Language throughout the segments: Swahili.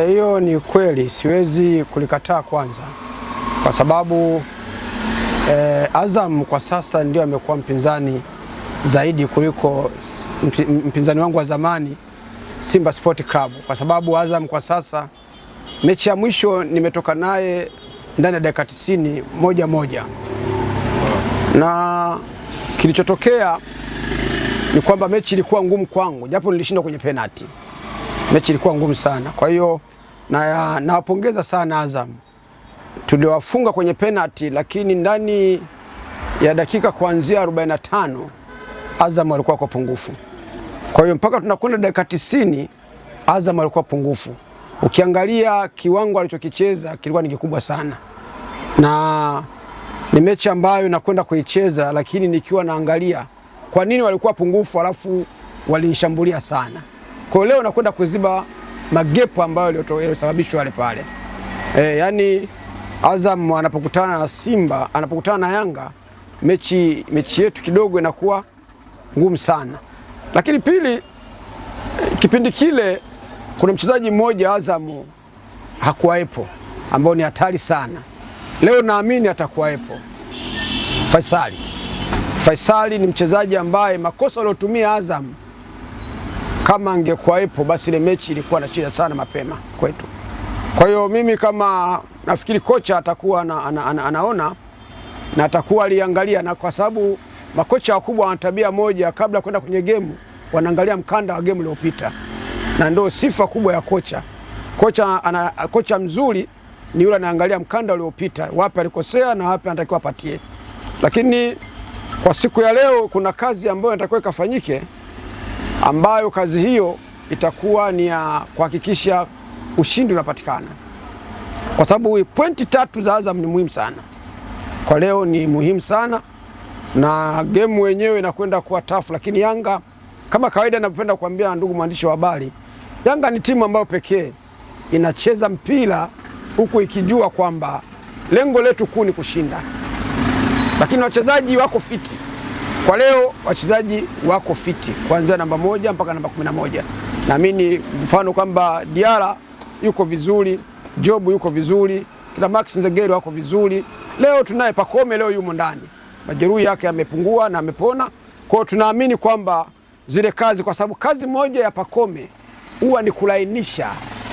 Hiyo ni kweli, siwezi kulikataa kwanza, kwa sababu Azam kwa sasa ndio amekuwa mpinzani zaidi kuliko mpinzani wangu wa zamani Simba Sport Club, kwa sababu Azam kwa sasa mechi ya mwisho nimetoka naye ndani ya dakika 90 1-1, na kilichotokea ni kwamba mechi ilikuwa ngumu kwangu, japo nilishinda kwenye penalty. Mechi ilikuwa ngumu sana, kwa hiyo nawapongeza sana Azam. Tuliwafunga kwenye penalty, lakini ndani ya dakika kuanzia 45 Azam walikuwa kwa pungufu. Kwa hiyo mpaka tunakwenda dakika 90 Azam walikuwa pungufu. Ukiangalia kiwango alichokicheza kilikuwa ni kikubwa sana, na ni mechi ambayo nakwenda kuicheza, lakini nikiwa naangalia kwa nini walikuwa pungufu alafu walinishambulia sana. Kwa leo nakwenda kuziba magepo ambayo yaliyosababishwa wale pale. Yani Azam anapokutana na Simba, anapokutana na Yanga, mechi yetu kidogo inakuwa ngumu sana. Lakini pili, kipindi kile kuna mchezaji mmoja Azam hakuwaepo ambao ni hatari sana. Leo naamini atakuwaepo. Faisali ni mchezaji ambaye makosa aliyotumia Azam, kama angekuwaepo basi ile mechi ilikuwa na shida sana mapema kwetu. Kwa hiyo mimi kama nafikiri kocha atakuwa anaona na atakuwa aliangalia, na kwa sababu makocha wakubwa wana tabia moja, kabla kwenda kwenye game wanaangalia mkanda wa game uliopita, na ndio sifa kubwa ya kocha. Kocha mzuri ni yule anaangalia mkanda uliopita, wapi alikosea na wapi anatakiwa apatie. Lakini kwa siku ya leo kuna kazi ambayo inatakiwa ikafanyike, ambayo kazi hiyo itakuwa ni ya kuhakikisha ushindi unapatikana, kwa sababu pointi 3 za Azam ni muhimu sana. Kwa leo ni muhimu sana, na game wenyewe inakwenda kuwa tough. Lakini Yanga kama kawaida, napenda kuambia ndugu mwandishi wa habari, Yanga ni timu ambayo pekee inacheza mpira huku ikijua kwamba lengo letu kuu ni kushinda, lakini wachezaji wako fiti. Kwa leo wachezaji wako fiti kuanzia namba 1 mpaka namba 11. Naamini mfano kwamba Diara yuko vizuri, Jobu yuko vizuri, kina Max Nzegeri wako vizuri. Leo tunaye Pakome, leo yumo ndani, majeruhi yake yamepungua na amepona. Kwa hiyo tunaamini kwamba zile kazi, kwa sababu kazi moja ya Pakome huwa ni kulainisha.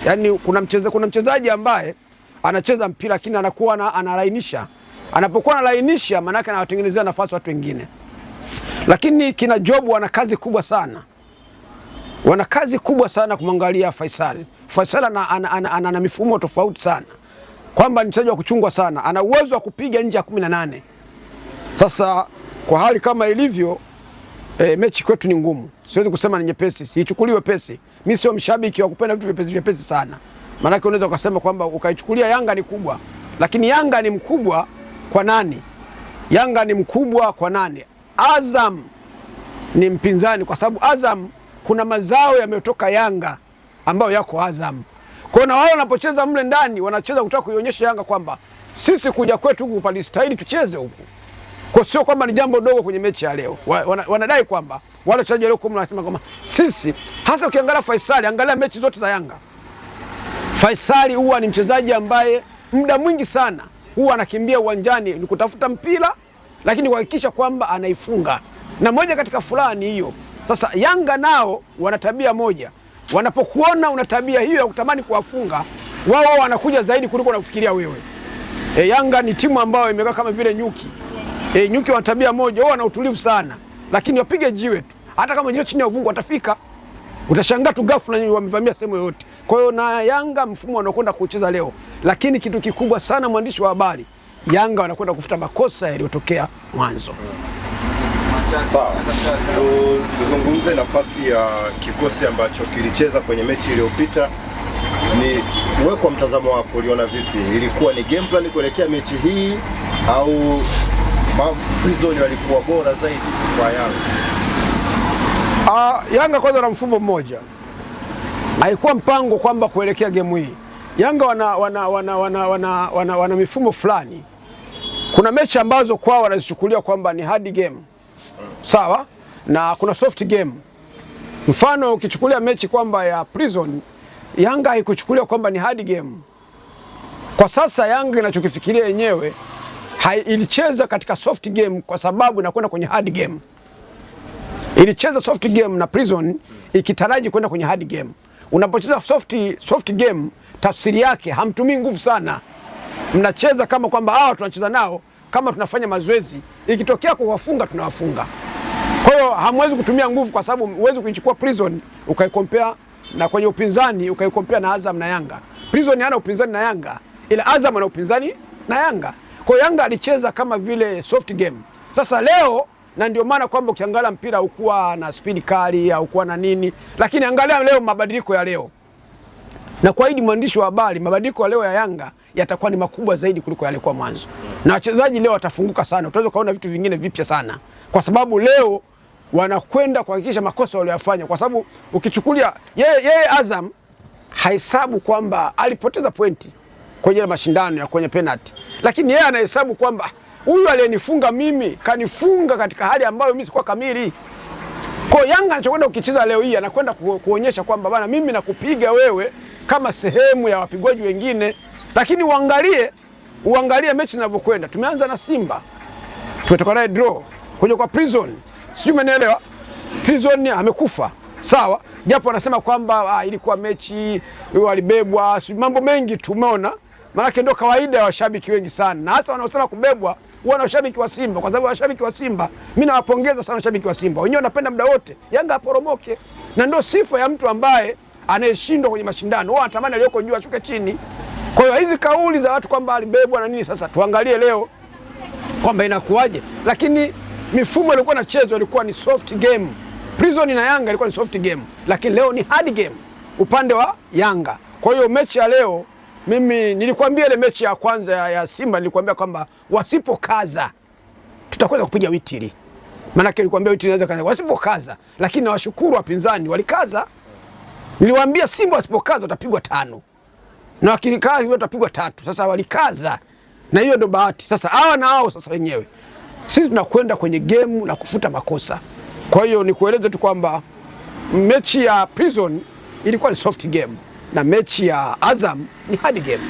Yani kuna mchezaji ambaye anacheza mpira lakini anakuwa analainisha. Anapokuwa analainisha maana yake anawatengenezea nafasi watu wengine. Lakini kina Jobu wana kazi kubwa sana. Wana kazi kubwa sana kumwangalia Faisal. Faisal ana mifumo tofauti sana, kwamba ni mchezaji wa kuchungwa sana, ana uwezo wa kupiga nje ya 18. Sasa kwa hali kama ilivyo, mechi kwetu ni ngumu. Siwezi kusema ni nyepesi, siichukuliwe pesi. Mimi sio mshabiki wa kupenda vitu vyepesi sana. Maana yake unaweza kusema kwamba ukaichukulia Yanga ni kubwa, lakini Yanga ni mkubwa kwa nani? Yanga ni mkubwa kwa nani? Azam ni mpinzani, kwa sababu Azam kuna mazao yametoka Yanga ambayo yako Azam. Kwa na wao wanapocheza mle ndani wanacheza kutaka kuionyesha Yanga kwamba sisi kuja kwetu huku palistahili tucheze huku. Kwa sio kwamba ni jambo dogo kwenye mechi ya leo. Wanadai kwamba wale wachezaji leo wanasema kwamba sisi, hasa ukiangalia Faisali, angalia mechi zote za Yanga. Faisali huwa ni mchezaji ambaye muda mwingi sana huwa anakimbia uwanjani ni kutafuta mpira, lakini kuhakikisha kwamba anaifunga. Na moja katika furaha ni hiyo. Sasa Yanga nao wana tabia moja. Wanapokuona una tabia hiyo ya kutamani kuwafunga, wao wanakuja zaidi kuliko unafikiria wewe. Yanga ni timu ambayo imekaa kama vile nyuki. Nyuki wana tabia moja, wao wana utulivu sana, lakini wapige jiwe tu, hata kama jiwe chini ya uvungu watafika. Utashangaa tu ghafla wamevamia sehemu yoyote. Kwa hiyo na Yanga mfumo wanakwenda kucheza leo, lakini kitu kikubwa sana, mwandishi wa habari, Yanga wanakwenda kufuta makosa yaliyotokea mwanzo. Sawa. Tuzungumze nafasi ya kikosi ambacho kilicheza kwenye mechi iliyopita. Ni wewe kwa mtazamo wako uliona vipi? Ilikuwa ni game plan kuelekea mechi hii au Prison walikuwa bora zaidi kwa Yanga? Yanga kwanza na mfumo mmoja. Haikuwa mpango kwamba kuelekea game hii. Yanga wana mifumo fulani. Kuna mechi ambazo kwao wanazichukulia kwamba ni hard game. Sawa? Na kuna soft game. Mfano ukichukulia mechi kwamba ya Prison Yanga haikuchukulia kwamba ni hard game. Kwa sasa Yanga inachokifikiria yenyewe ilicheza katika soft game kwa sababu inakwenda kwenye hard game. Ilicheza soft game na Prison ikitaraji kwenda kwenye hard game. Unapocheza soft game, tafsiri yake hamtumii nguvu sana. Mnacheza kama kwamba hao tunacheza nao kama tunafanya mazoezi, ikitokea kuwafunga tunawafunga. Kwa hiyo hamwezi kutumia nguvu, kwa sababu huwezi kuichukua Prison ukaikompea na kwenye upinzani ukaikompea na Azam na Yanga. Prison hana upinzani na Yanga, ila Azam ana upinzani na Yanga. Kwa hiyo Yanga alicheza kama vile soft game. Sasa leo, na ndio maana kwamba ukiangalia mpira ukuwa na speed kali au kuwa na nini, lakini angalia leo mabadiliko ya leo. Na kwaidi mwandishi wa habari, mabadiliko ya leo ya Yanga yatakuwa ni makubwa zaidi kuliko yalikuwa mwanzo. Na wachezaji leo watafunguka sana. Utaweza kuona vitu vingine vipya sana. Kwa sababu leo wanakwenda kuhakikisha makosa waliyofanya, kwa sababu ukichukulia yeye Azam hahesabu kwamba alipoteza pointi kwenye mashindano ya kwenye penalty, lakini yeye anahesabu kwamba huyu aliyenifunga mimi kanifunga katika hali ambayo mimi sikuwa kamili. Kwa Yanga anachokwenda ukicheza leo hii anakwenda kuonyesha kwamba bana, mimi nakupiga wewe kama sehemu ya wapigwaji wengine. Lakini uangalie mechi zinavyokwenda. Tumeanza na Simba, tumetoka naye draw. Kwenye kwa Prison, sijui umenielewa, Prison amekufa sawa, japo anasema kwamba ilikuwa mechi walibebwa, mambo mengi tumeona. Maana ndio kawaida ya washabiki wengi sana, na hasa wanaosema kubebwa wana washabiki wa Simba, kwa sababu washabiki wa Simba, mimi nawapongeza sana washabiki wa Simba, wenyewe wanapenda muda wote Yanga aporomoke, na ndio sifa ya mtu ambaye anayeshindwa kwenye mashindano. Wao anatamani aliyoko juu ashuke chini. Kwa hiyo hizi kauli za watu kwamba alibebwa na nini, sasa tuangalie leo kwamba inakuwaje. Lakini mifumo ilikuwa inachezwa ilikuwa ni soft game. Prison na Yanga ilikuwa ni soft game, lakini leo ni hard game upande wa Yanga. Kwa hiyo mechi ya leo, mimi nilikwambia ile mechi ya kwanza ya Simba, nilikwambia kwamba wasipokaza tutakwenda kupiga witiri. Maana nilikwambia witiri inaweza kana wasipokaza, lakini nawashukuru wapinzani walikaza. Niliwaambia Simba wasipokaza watapigwa 5. Na wakikaza watapigwa 3. Sasa walikaza. Na hiyo ndo bahati. Sasa hawa na hao sasa wenyewe, sisi tunakwenda kwenye game na kufuta makosa. Kwa hiyo nikueleze tu kwamba mechi ya Prison ilikuwa ni soft game na mechi ya Azam ni hard game.